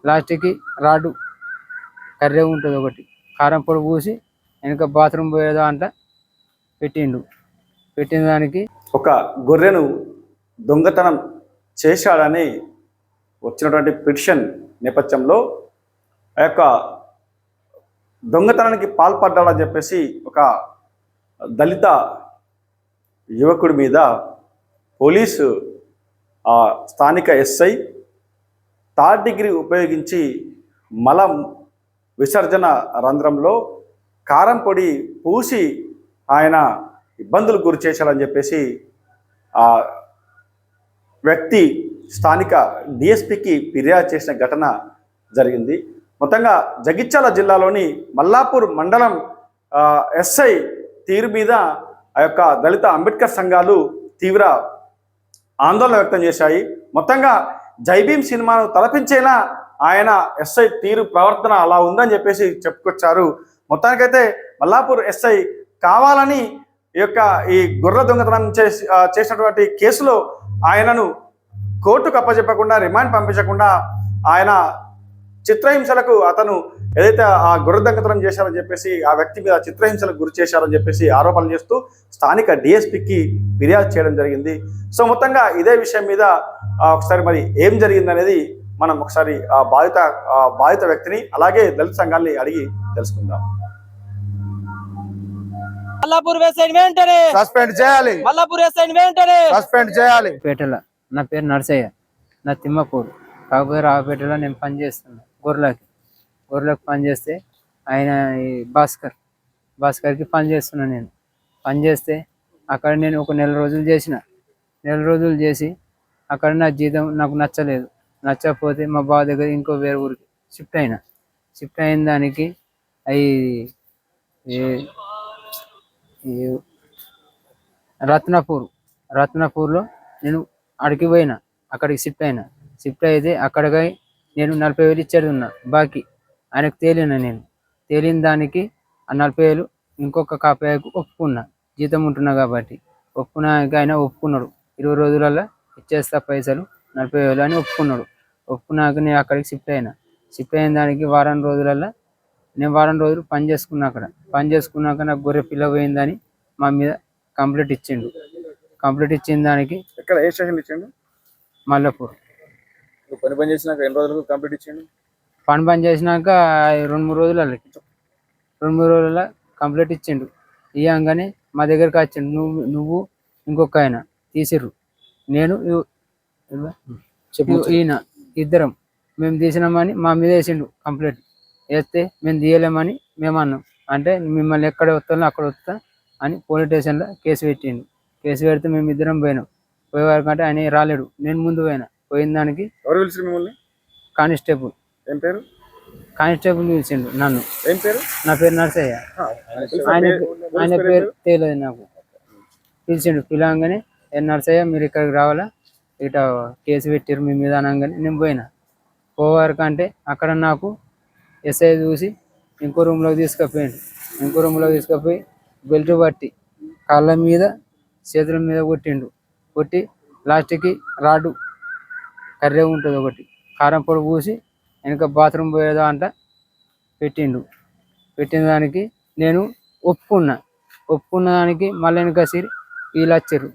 లాస్ట్కి రాడు కర్రే ఉంటుంది ఒకటి కారం పొడి పూసి వెనక బాత్రూమ్ పోయేదో అంట పెట్టిన దానికి ఒక గొర్రెను దొంగతనం చేశాడని వచ్చినటువంటి పిటిషన్ నేపథ్యంలో ఆ యొక్క దొంగతనానికి పాల్పడ్డాడని చెప్పేసి ఒక దళిత యువకుడి మీద పోలీసు స్థానిక ఎస్ఐ థర్డ్ డిగ్రీ ఉపయోగించి మలం విసర్జన రంధ్రంలో కారం పొడి పూసి ఆయన ఇబ్బందులు గురి చేశాడని చెప్పేసి ఆ వ్యక్తి స్థానిక డిఎస్పికి ఫిర్యాదు చేసిన ఘటన జరిగింది. మొత్తంగా జగిత్యాల జిల్లాలోని మల్లాపూర్ మండలం ఎస్ఐ తీరు మీద ఆ యొక్క దళిత అంబేద్కర్ సంఘాలు తీవ్ర ఆందోళన వ్యక్తం చేశాయి. మొత్తంగా జైభీం సినిమాను తలపించేలా ఆయన ఎస్ఐ తీరు ప్రవర్తన అలా ఉందని చెప్పేసి చెప్పుకొచ్చారు. మొత్తానికైతే మల్లాపూర్ ఎస్ఐ కావాలని ఈ గొర్రె దొంగతనం చేసినటువంటి కేసులో ఆయనను కోర్టుకు అప్పచెప్పకుండా రిమాండ్ పంపించకుండా ఆయన చిత్రహింసలకు అతను ఏదైతే ఆ గొర్రె దొంగతనం చేశారని చెప్పేసి ఆ వ్యక్తి మీద చిత్రహింసలకు గురి చేశారని చెప్పేసి ఆరోపణలు చేస్తూ స్థానిక డిఎస్పికి ఫిర్యాదు చేయడం జరిగింది. సో మొత్తంగా ఇదే విషయం మీద ఒకసారి మరి ఏం జరిగిందనేది మనం ఒకసారి ఆ బాధిత వ్యక్తిని అలాగే దళిత సంఘాన్ని అడిగి తెలుసుకుందాం. మల్లాపూర్ ఎస్ఐని వెంటనే సస్పెండ్ చేయాలి. మల్లాపూర్ ఎస్ఐని వెంటనే సస్పెండ్ చేయాలి. పేటల నా పేరు నర్సయ్య, నా తిమ్మపూర్. కాకపోతే రావుపేటలో నేను పని చేస్తున్నా. గొర్రెలకు పని చేస్తే ఆయన ఈ భాస్కర్కి పని చేస్తున్నా. నేను పని చేస్తే అక్కడ నేను ఒక నెల రోజులు చేసి అక్కడ నా జీతం నాకు నచ్చకపోతే మా బావ దగ్గర ఇంకో వేరే ఊరికి షిఫ్ట్ అయిన దానికి అవి రత్నపూర్లో నేను అడిగి పోయినా. అక్కడికి షిఫ్ట్ అయితే అక్కడికి నేను 40,000 ఇచ్చేది ఉన్నా బాకీ. ఆయనకు తేలిన దానికి ఆ 40,000 ఇంకొక కాపీకు ఒప్పుకున్నా. జీతం ఉంటున్నా కాబట్టి ఒప్పుకున్నాక ఆయన ఒప్పుకున్నాడు. 20 రోజులలో ఇచ్చేస్తా పైసలు 40,000 అని ఒప్పుకున్నాక నేను అక్కడికి షిఫ్ట్ అయిన దానికి వారం రోజులు పని చేసుకున్నా. పని చేసుకున్నాక నాకు గొర్రె పిల్ల పోయిందని మా మీద కంప్లైంట్ ఇచ్చిన దానికి ఎక్కడ ఏ స్టేషన్ ఇచ్చిండు? మల్లాపూర్. పని చేసినాక ఎన్ని రోజులకు కంప్లీట్ ఇచ్చిండు? పని చేసినాక 2-3 రోజులలో కంప్లీట్ ఇచ్చిండు. ఇవ్వగానే మా దగ్గరికి వచ్చిండు. నువ్వు ఇంకొక ఆయన తీసిర్రు, నేను ఈయన ఇద్దరం మేము తీసినామని మా మీద వేసిండు. కంప్లైంట్ వేస్తే మేము తీయలేమని మేము అన్నాం. అంటే మిమ్మల్ని ఎక్కడ వస్తానో అక్కడ వస్తా అని పోలీస్ స్టేషన్లో కేసు పెట్టిండు. కేసు పెడితే మేము ఇద్దరం పోయేవారు కంటే ఆయన రాలేడు. నేను ముందు పోయిన దానికి ఎవరు పిలిచారు మిమ్మల్ని? కానిస్టేబుల్. ఏం పేరు? కానిస్టేబుల్ పిలిచిండు నన్ను. ఏం పేరు? నా పేరు నర్సయ్య. ఆయన పేరు తెలియదు నాకు. పిలిచిండు. పిలవగానే నర్సయ్య మీరు ఇక్కడికి రావాలా, ఇట కేసు పెట్టిరు మీ మీద అనగానే నేను పోవారు కంటే అక్కడ నాకు ఎస్ఐ చూసి ఇంకో రూమ్లోకి తీసుకుపోయి బెల్ట్ పట్టి కాళ్ళ మీద చేతుల మీద కొట్టి లాస్ట్కి రాడు కర్రే ఉంటుంది ఒకటి కారం పొడి పూసి వెనక బాత్రూమ్ పోయేదో అంట పెట్టిన దానికి నేను ఒప్పుకున్న దానికి మళ్ళీ వెనక సిరి వీళ్ళు వచ్చారు.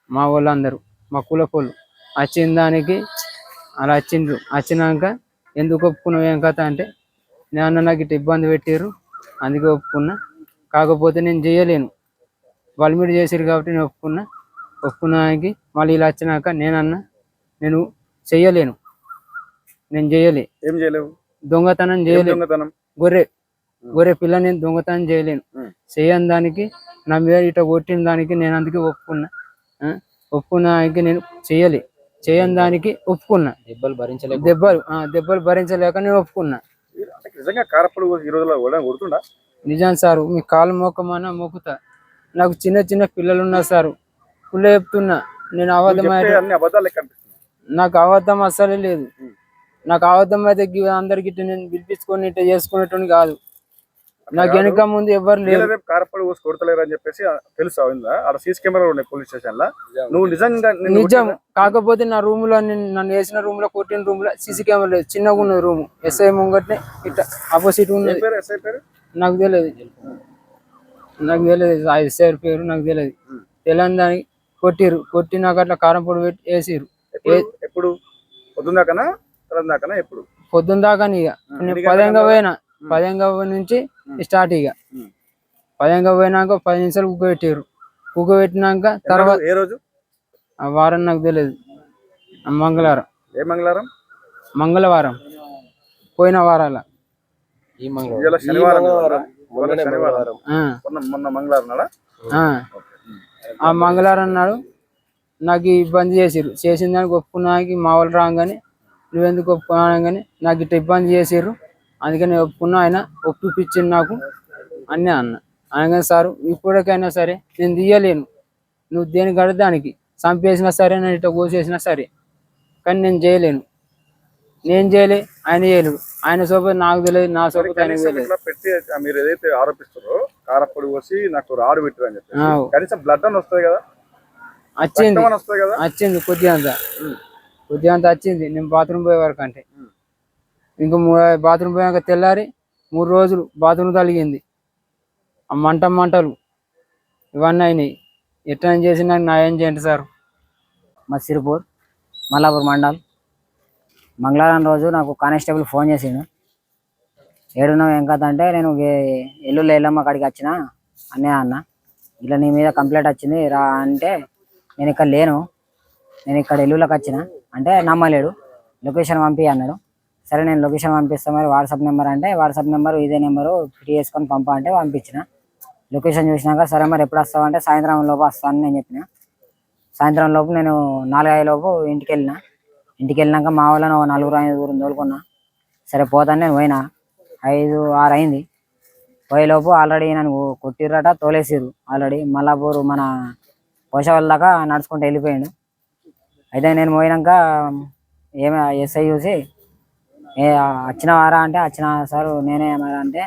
మా వాళ్ళందరూ మా కులపోళ్ళు వచ్చిన దానికి అలా వచ్చినాక ఎందుకు ఒప్పుకున్నావు ఏం కథ అంటే నాకు ఇట్లా ఇబ్బంది పెట్టారు అందుకే ఒప్పుకున్నా. కాకపోతే నేను చేయలేను, వాళ్ళ మీద చేసారు కాబట్టి నేను ఒప్పుకున్నానికి మళ్ళీ ఇలా వచ్చినాక నేను చెయ్యలేను. నేను ఏం చేయలేవు? దొంగతనం చేయలేను. గొర్రె పిల్ల నేను దొంగతనం చేయలేను. చేయని దానికి నా మీద ఇట్లా కొట్టిన దానికి నేను అందుకే ఒప్పుకున్నానికి నేను చేయని దానికి ఒప్పుకున్నా. దెబ్బలు భరించలేక నేను ఒప్పుకున్నా. నిజం సారు, మీ కాలు మోకమన్నా మోకుతా. నాకు చిన్న పిల్లలు ఉన్నారు సారు. పుల్ల చెప్తున్నా నేను నాకు అబద్ధం అస్సలే లేదు. నాకు అబద్ధం అయితే అందరికి నేను పిలిపించుకొని ఇట్లా చేసుకునేటోని కాదు. నాకు వెనక ముందు ఎవరు లేరు. రేపు కారపడి ఊసి కొడతలేరు అని చెప్పేసి తెలుసు అయిందా? ఆడ సీసీ కెమెరాలు ఉన్నాయి పోలీస్ స్టేషన్ లో. నువ్వు నిజంగా నిజం కాకపోతే నా రూమ్ లో నన్ను వేసిన రూమ్ లో కొట్టిన రూమ్ లో సీసీ కెమెరా లేదు. చిన్నగా ఉన్నది రూమ్. ఎస్ఐ ముంగట్నే ఇట్లా ఆపోజిట్ ఉన్నది. ఎస్ఐ పేరు నాకు తెలియదు. ఆ ఎస్ఐ పేరు నాకు తెలియదు. తెలియని దానికి కొట్టి నాకు అట్లా కారం పొడి పెట్టి వేసిరు. ఎప్పుడు పొద్దున్న దాకానా దాకానా? ఎప్పుడు పొద్దున్న దాకా ఇక నేను 10 పోయినా. 10 నుంచి స్టార్ట్. ఇక 10 పోయినాక 10 నిమిషాలు కుగ్గబెట్టారు. కుగ్గబెట్టినాక తర్వాత ఏ రోజు ఆ వారం నాకు తెలియదు. మంగళవారం. ఏ మంగళవారం? మంగళవారం పోయిన వారాల శనివారం. మొన్న మంగళవారం నాడా? ఆ మంగళవారం నాడు నాకు ఇబ్బంది చేసిన దానికి ఒప్పుకున్నాకి మా వాళ్ళు రాగానే నువ్వెందుకు ఒప్పుకున్నాగానే నాకు ఇట్లా ఇబ్బంది చేసిర్రు అందుకని ఒప్పుకున్నా. ఆయన ఒప్పిపించింది నాకు అన్నీ అన్న. అనగానే సారు ఇప్పటికైనా సరే నేను తీయలేను, నువ్వు దేనికి కడితే దానికి చంపేసినా సరే, నేను ఇట్లా కోసేసినా సరే, కానీ నేను చేయలేను. నేను చేయలే, ఆయన చేయలేడు. ఆయన సోపతి నాకు తెలియదు, నా సోపతి ఆయన తెలియదు. పెట్టి మీరు ఏదైతే ఆరోపిస్తారో కారపొడి పోసి నాకు రాడు పెట్టు అని చెప్పి కనీసం బ్లడ్ అని వస్తుంది కదా? వచ్చింది కొద్దిగా అంత వచ్చింది. నేను బాత్రూమ్ పోయే వరకు అంటే ఇంకా బాత్రూమ్ పోయాక తెల్లారి 3 రోజులు బాత్రూమ్ తలిగింది. ఆ మంటలు ఇవన్నీ అయినాయి. ఎట్లా చేసి నాకు న్యాయం చేయండి సార్. మా సిరిపూర్ మల్లాపూర్ మండల్. మంగళవారం రోజు నాకు కానిస్టేబుల్ ఫోన్ చేసిండు. ఏడున్నావు ఏం కథ అంటే, నేను ఎల్లుల్లి ఎల్లమ్మ కాడికి వచ్చిన అన్న, ఇట్లా నీ మీద కంప్లైంట్ వచ్చింది రా అంటే, నేను ఇక్కడ లేను, నేను ఇక్కడ ఎల్లుళ్ళకి వచ్చిన అంటే నమ్మలేడు. లొకేషన్ పంపి అన్నాడు. సరే నేను లొకేషన్ పంపిస్తాను, మరి వాట్సాప్ నెంబర్ అంటే వాట్సాప్ నెంబర్ ఇదే నెంబరు ఫిట్ చేసుకొని పంపా అంటే పంపించిన. లొకేషన్ చూసినాక సరే మరి ఎప్పుడు వస్తావు అంటే సాయంత్రం లోపు వస్తాను నేను చెప్పిన. సాయంత్రం లోపు నేను 4-5 లోపు ఇంటికి వెళ్ళినాక మా వాళ్ళని 4-5 తోలుకున్నా. సరే పోతాను నేను పోయినా. 5-6 అయింది. పోయేలోపు ఆల్రెడీ నన్ను కొట్టిర్రట, తోలేసిర్రు ఆల్రెడీ. మల్లాపూర్ మన పోషవాళ్ళ దాకా నడుచుకుంటూ వెళ్ళిపోయాడు. అయితే నేను పోయినాక ఏమి ఎస్ఐ చూసి వచ్చినవారా అంటే వచ్చిన సార్ నేనే మరి అంటే,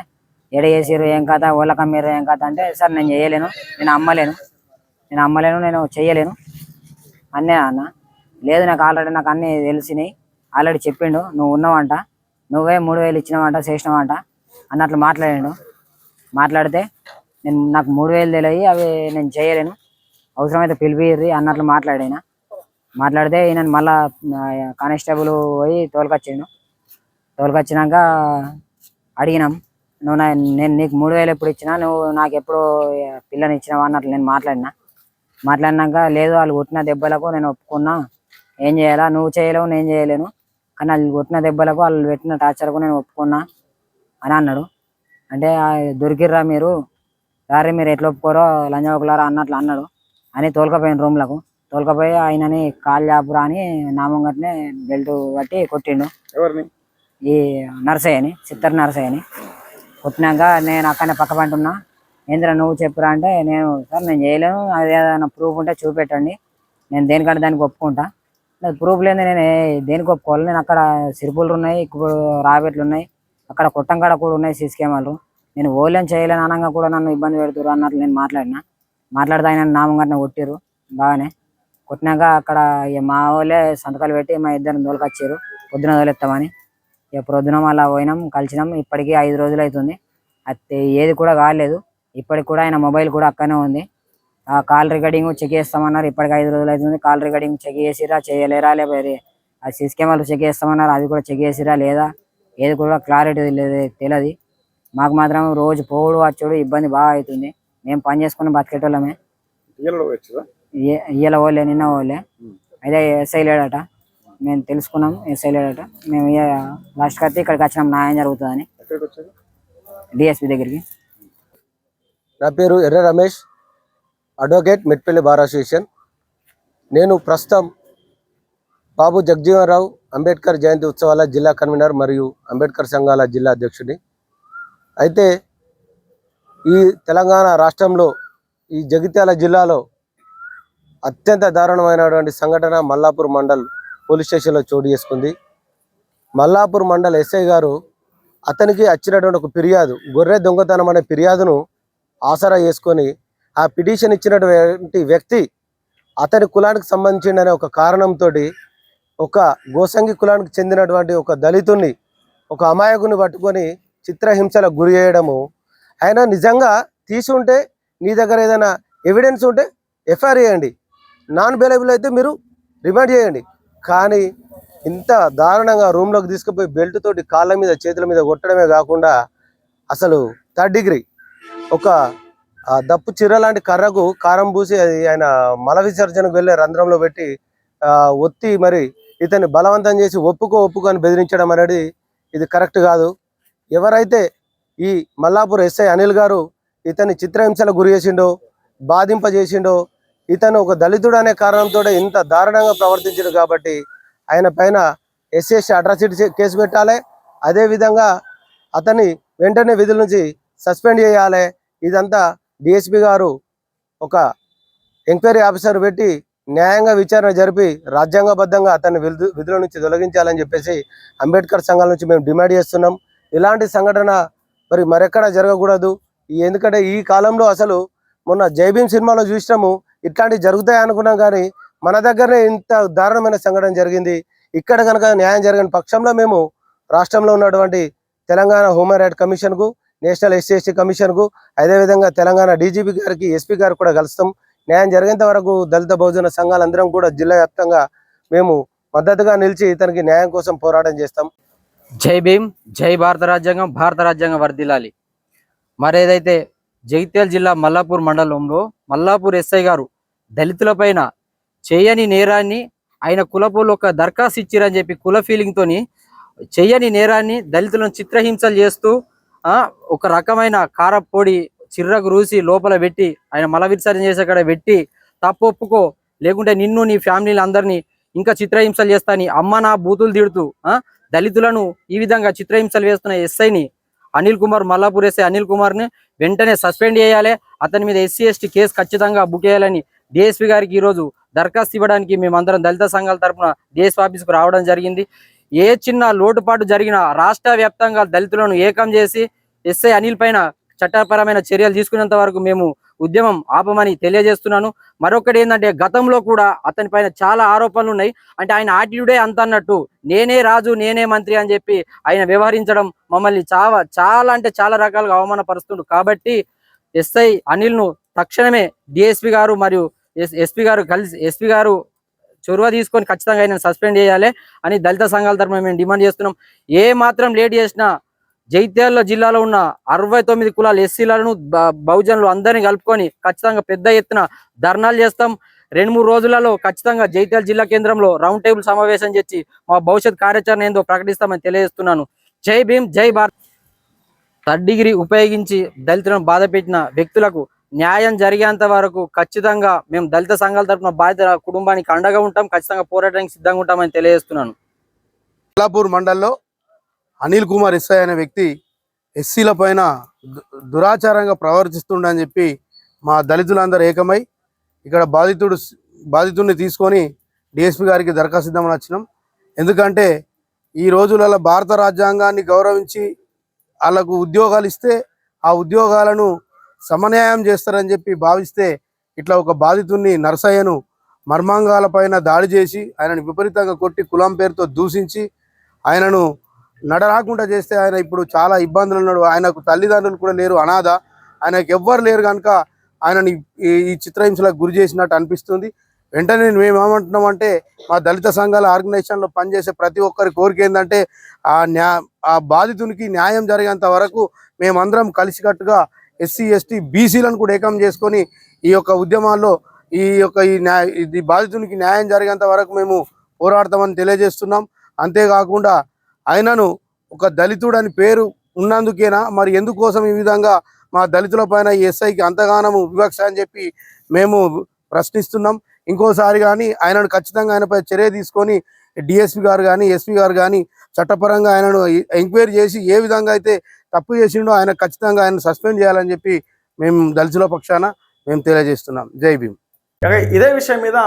ఎడ చేసిర్రు ఏం కథ, ఓళ్ళకి అమ్మిర్రు ఏం కథ అంటే, సార్ నేను చేయలేను, నేను అమ్మలేను, నేను చెయ్యలేను అన్నే అన్న. లేదు నాకు ఆల్రెడీ నాకు అన్నీ తెలిసినాయి, ఆల్రెడీ చెప్పిండు, నువ్వు ఉన్నావంట, నువ్వే 3000 ఇచ్చినావంట, చేసినావంట అన్నట్లు మాట్లాడాడు. మాట్లాడితే నాకు 3000 తెలియదు, అవి నేను చేయలేను, అవసరమైతే పిలిపిర్రి అన్నట్లు మాట్లాడితే ఈయన మళ్ళా కానిస్టేబుల్ పోయి తోలుకొచ్చినాక అడిగినాం, నేను నీకు 3000 ఎప్పుడు ఇచ్చినా, నువ్వు నాకు ఎప్పుడు పిల్లని ఇచ్చినావా అన్నట్లు నేను మాట్లాడినాక లేదు వాళ్ళు కొట్టిన దెబ్బలకు నేను ఒప్పుకున్నా, ఏం చేయాలా, నువ్వు చేయలేవు నేను చేయలేను, కానీ వాళ్ళు కొట్టిన దెబ్బలకు వాళ్ళు పెట్టిన టార్చర్కు నేను ఒప్పుకున్నా అని అన్నాడు. అంటే దొరికిర్రా మీరు, రారే మీరు ఎట్లా ఒప్పుకోరో లంజవకులారా అన్నట్లు అన్నాడు అని తోలుకపోయిన రూమ్లకు. తోలుకపోయి ఆయనని కాలు చాపురా అని నా ముంగట్నే బెల్ట్ కట్టి కొట్టిండు. ఈ నర్సయ్యని, చిత్తర్ నర్సయ్యని కొట్టినాక నేను అక్కడనే పక్క పంటున్నా. ఏంద్రా నువ్వు చెప్పురా అంటే, సార్ నేను చేయలేను, అది ఏదైనా ప్రూఫ్ ఉంటే చూపెట్టండి, నేను దేనికంటే దానికి ఒప్పుకుంటా. ప్రూఫ్ లేదు నేను దేనికి ఒప్పుకోవాలి, నేను అక్కడ సిరుపులు ఉన్నాయి, ఇప్పుడు రాబెట్లు ఉన్నాయి, అక్కడ కొట్టంకాడ కూడా ఉన్నాయి సీసీ కెమెరాలు, నేను ఓలేని చేయలేను అనగా కూడా నన్ను ఇబ్బంది పెడుతురు అన్నట్లు నేను మాట్లాడితే ఆయన నా ముంగట్నే కొట్టిర్రు బాగానే. కొట్టినాక అక్కడ మా వాళ్ళే సంతకాలు పెట్టి మా ఇద్దరిని తోలుకొచ్చారు, పొద్దున తోలెత్తామని. ఇక పొద్దున మళ్ళీ పోయినాం, కలిసినాం. ఇప్పటికీ 5 రోజులు అవుతుంది, అది ఏది కూడా కాలేదు. ఇప్పటికి కూడా ఆయన మొబైల్ కూడా అక్కడనే ఉంది. ఆ కాల్ రికార్డింగ్ చెక్ చేస్తామన్నారు, ఇప్పటికి 5 రోజులు అవుతుంది. కాల్ రికార్డింగ్ చెక్ చేసిరా చేయలేరా, లేకపోతే ఆ సీసీ కెమెరాలు చెక్ చేస్తామన్నారు, అది కూడా చెక్ చేసిరా లేదా, ఏది కూడా క్లారిటీ తెలియదు. మాకు మాత్రం రోజు పోవుడు వచ్చుడు ఇబ్బంది బాగా అవుతుంది. మేము పని చేసుకుని బతికేటోళ్ళమే. ఇయ్యాల పోలే, నిన్న పోలే. అయితే ఎస్ఐ లేడట, మేము తెలుసుకున్నాం ఎస్ఐ లేడట. మేము లాస్ట్ కత్తి ఇక్కడికి వచ్చినాం న్యాయం జరుగుతుందని డిఎస్పీ దగ్గరికి. నా పేరు Erra Ramesh, advocate, Metpalli bar association. నేను ప్రస్తుతం బాబు జగజీవనరావు అంబేద్కర్ జయంతి ఉత్సవాల జిల్లా కన్వీనర్ మరియు అంబేద్కర్ సంఘాల జిల్లా అధ్యక్షుడి. అయితే ఈ తెలంగాణ రాష్ట్రంలో ఈ జగిత్యాల జిల్లాలో అత్యంత దారుణమైనటువంటి సంఘటన మల్లాపూర్ మండల్ పోలీస్ స్టేషన్లో చోటు చేసుకుంది. మల్లాపూర్ మండల్ ఎస్ఐ గారు అతనికి వచ్చినటువంటి ఒక ఫిర్యాదు, గొర్రె దొంగతనం అనే ఫిర్యాదును ఆసరా చేసుకొని ఆ పిటిషన్ ఇచ్చినటువంటి వ్యక్తి అతని కులానికి సంబంధించిన ఒక కారణంతో ఒక గోసంగి కులానికి చెందినటువంటి ఒక దళితుని, ఒక అమాయకుని పట్టుకొని చిత్రహింసలకు గురి చేయడము. ఆయన నిజంగా తీసుంటే నీ దగ్గర ఏదైనా ఎవిడెన్స్ ఉంటే ఎఫ్ఐఆర్ చేయండి, నాన్ బెయిలబుల్ అయితే మీరు రిమాండ్ చేయండి. కానీ ఇంత దారుణంగా రూమ్లోకి తీసుకుపోయి బెల్ట్ తోటి కాళ్ళ మీద చేతుల మీద కొట్టడమే కాకుండా అసలు 3rd డిగ్రీ ఒక దప్పు చిర్ర లాంటి కర్రకు కారం పూసి అది ఆయన మల విసర్జనకు వెళ్ళే రంధ్రంలో పెట్టి ఒత్తి మరి ఇతన్ని బలవంతం చేసి ఒప్పుకో అని బెదిరించడం అనేది ఇది కరెక్ట్ కాదు. ఎవరైతే ఈ మల్లాపూర్ ఎస్ఐ అనిల్ గారు ఇతన్ని చిత్రహింసలకు గురి చేసిండో, బాధింపజేసిండో, ఇతను ఒక దళితుడు అనే కారణంతో ఇంత దారుణంగా ప్రవర్తించాడు కాబట్టి ఆయన పైన ఎస్సీ అట్రాసిటీ కేసు పెట్టాలి. అదేవిధంగా అతన్ని వెంటనే విధుల నుంచి సస్పెండ్ చేయాలి. ఇదంతా డిఎస్పి గారు ఒక ఎంక్వైరీ ఆఫీసర్ పెట్టి న్యాయంగా విచారణ జరిపి రాజ్యాంగబద్ధంగా అతన్ని విధుల నుంచి తొలగించాలని చెప్పేసి అంబేద్కర్ సంఘాల నుంచి మేము డిమాండ్ చేస్తున్నాం. ఇలాంటి సంఘటన మరెక్కడా జరగకూడదు. ఎందుకంటే ఈ కాలంలో అసలు మొన్న జైభీం సినిమాలో చూసినాము, ఇట్లాంటివి జరుగుతాయి అనుకున్నాం, కానీ మన దగ్గరనే ఇంత దారుణమైన సంఘటన జరిగింది. ఇక్కడ కనుక న్యాయం జరగని పక్షంలో మేము రాష్ట్రంలో ఉన్నటువంటి తెలంగాణ హ్యూమన్ రైట్ కమిషన్కు, నేషనల్ ఎస్సీ కమిషన్కు, అదేవిధంగా తెలంగాణ డీజీపీ గారికి, ఎస్పీ గారికి కూడా కలుస్తాం. న్యాయం జరిగేంత వరకు దళిత బహుజన సంఘాలందరం కూడా జిల్లా వ్యాప్తంగా మేము మద్దతుగా నిలిచి ఇతనికి న్యాయం కోసం పోరాటం చేస్తాం. జై భీమ్, జై భారత రాజ్యాంగం, భారత రాజ్యాంగం వర్ధిల్లాలి. మరేదైతే జగిత్యాల జిల్లా మల్లాపూర్ మండలంలో మల్లాపూర్ ఎస్ఐ గారు దళితులపైన చేయని నేరాన్ని ఆయన కులపోలు ఒక దరఖాస్తు ఇచ్చిరని చెప్పి కుల ఫీలింగ్ తోని చేయని నేరాన్ని దళితులను చిత్రహింసలు చేస్తూ ఒక రకమైన కారపొడి చిర్రకు రూసి లోపల పెట్టి ఆయన మల విసర్జన చేసే కాడ పెట్టి తప్పు ఒప్పుకో, లేకుంటే నిన్ను నీ ఫ్యామిలీని అందరినీ ఇంకా చిత్రహింసలు చేస్తాని అమ్మ నా బూతులు తిడుతూ దళితులను ఈ విధంగా చిత్రహింసలు వేస్తున్న ఎస్ఐని అనిల్ కుమార్, మల్లాపూర్ ఎస్ఐ అనిల్ కుమార్ని వెంటనే సస్పెండ్ చేయాలి. అతని మీద ఎస్సీ ఎస్టీ కేసు ఖచ్చితంగా బుక్ చేయాలని డిఎస్పీ గారికి ఈరోజు దరఖాస్తు ఇవ్వడానికి మేమందరం దళిత సంఘాల తరఫున డిఎస్పీ ఆఫీస్కు రావడం జరిగింది. ఏ చిన్న లోటుపాటు జరిగినా రాష్ట్ర వ్యాప్తంగా దళితులను ఏకం చేసి ఎస్ఐ అనిల్ పైన చట్టపరమైన చర్యలు తీసుకునేంత వరకు మేము ఉద్యమం ఆపమని తెలియజేస్తున్నాను. మరొకటి ఏంటంటే గతంలో కూడా అతని పైన చాలా ఆరోపణలు ఉన్నాయి. అంటే ఆయన యాటిట్యూడే అంత అన్నట్టు, నేనే రాజు నేనే మంత్రి అని చెప్పి ఆయన వ్యవహరించడం మమ్మల్ని చాలా అంటే చాలా రకాలుగా అవమానపరుస్తుండు. కాబట్టి ఎస్ఐ అనిల్ను తక్షణమే డిఎస్పీ గారు మరియు ఎస్పీ గారు చొరవ తీసుకొని ఖచ్చితంగా ఆయన సస్పెండ్ చేయాలి అని దళిత సంఘాల తరఫున మేము డిమాండ్ చేస్తున్నాం. ఏ మాత్రం లేట్ చేసినా జగిత్యాల జిల్లాలో ఉన్న 69 కులాల ఎస్సీలను బహుజనులు అందరినీ కలుపుకొని ఖచ్చితంగా పెద్ద ఎత్తున ధర్నాలు చేస్తాం. 2-3 రోజులలో ఖచ్చితంగా జగిత్యాల జిల్లా కేంద్రంలో రౌండ్ టేబుల్ సమావేశం చేసి మా భవిష్యత్ కార్యాచరణ ఏందో ప్రకటిస్తామని తెలియజేస్తున్నాను. జై భీమ్, జై భారత్. 3rd డిగ్రీ ఉపయోగించి దళితులను బాధ పెట్టిన వ్యక్తులకు న్యాయం జరిగేంత వరకు ఖచ్చితంగా మేము దళిత సంఘాల తరఫున బాధిత కుటుంబానికి అండగా ఉంటాం. ఖచ్చితంగా పోరాటానికి సిద్ధంగా ఉంటామని తెలియజేస్తున్నాను. మల్లాపూర్ మండల్లో అనిల్ కుమార్ ఎస్ఐ అనే వ్యక్తి ఎస్సీల పైన దురాచారంగా ప్రవర్తిస్తుండని చెప్పి మా దళితులందరూ ఏకమై ఇక్కడ బాధితుడిని తీసుకొని డిఎస్పీ గారికి దరఖాస్తు ఇద్దామని వచ్చినాం. ఎందుకంటే ఈ రోజులలో భారత రాజ్యాంగాన్ని గౌరవించి వాళ్ళకు ఉద్యోగాలు ఇస్తే ఆ ఉద్యోగాలను సమన్యాయం చేస్తారని చెప్పి భావిస్తే ఇట్లా ఒక బాధితుడిని నరసయ్యను మర్మాంగాల పైన దాడి చేసి ఆయనను విపరీతంగా కొట్టి కులం పేరుతో దూషించి ఆయనను నడరాకుండా చేస్తే ఆయన ఇప్పుడు చాలా ఇబ్బందులు ఉన్నాడు. ఆయనకు తల్లిదండ్రులు కూడా లేరు, అనాథ. ఆయనకు ఎవ్వరు లేరు కనుక ఆయనని ఈ చిత్రహింసలకు గురి చేసినట్టు అనిపిస్తుంది. వెంటనే మేము ఏమంటున్నామంటే మా దళిత సంఘాల ఆర్గనైజేషన్లో పనిచేసే ప్రతి ఒక్కరి కోరిక ఏంటంటే ఆ బాధితునికి న్యాయం జరిగేంత వరకు మేమందరం కలిసికట్టుగా ఎస్సీ ఎస్టీ బీసీలను కూడా ఏకం చేసుకొని ఈ యొక్క ఉద్యమాల్లో ఈ బాధితునికి న్యాయం జరిగేంత వరకు మేము పోరాడతామని తెలియజేస్తున్నాం. అంతేకాకుండా ఆయనను ఒక దళితుడని పేరు ఉన్నందుకేనా మరి ఎందుకోసం ఈ విధంగా మా దళితుల పైన ఈ ఎస్ఐకి అంతగానము వివక్ష అని చెప్పి మేము ప్రశ్నిస్తున్నాం. ఇంకోసారి కానీ ఆయనను ఖచ్చితంగా ఆయనపై చర్య తీసుకొని డిఎస్పీ గారు కానీ ఎస్పీ గారు కానీ చట్టపరంగా ఆయనను ఎంక్వైరీ చేసి ఏ విధంగా అయితే తప్పు చేసిండో ఆయన ఖచ్చితంగా ఆయన సస్పెండ్ చేయాలని చెప్పి మేము దళితుల పక్షాన మేము తెలియజేస్తున్నాం. జై భీమ్. ఇదే విషయం మీద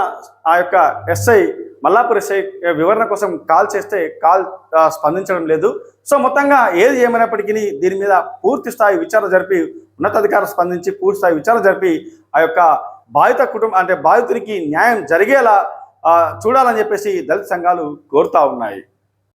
ఆ యొక్క ఎస్ఐ మల్లాపూర్ ఎస్ఐ వివరణ కోసం కాల్ చేస్తే కాల్ స్పందించడం లేదు. సో మొత్తంగా ఏది ఏమైనప్పటికీ దీని మీద పూర్తి స్థాయి విచారణ జరిపి ఉన్నతాధికారులు స్పందించి పూర్తి స్థాయి విచారణ జరిపి ఆ యొక్క బాధిత కుటుంబం అంటే బాధితునికి న్యాయం జరిగేలా చూడాలని చెప్పేసి దళిత సంఘాలు కోరుతా ఉన్నాయి.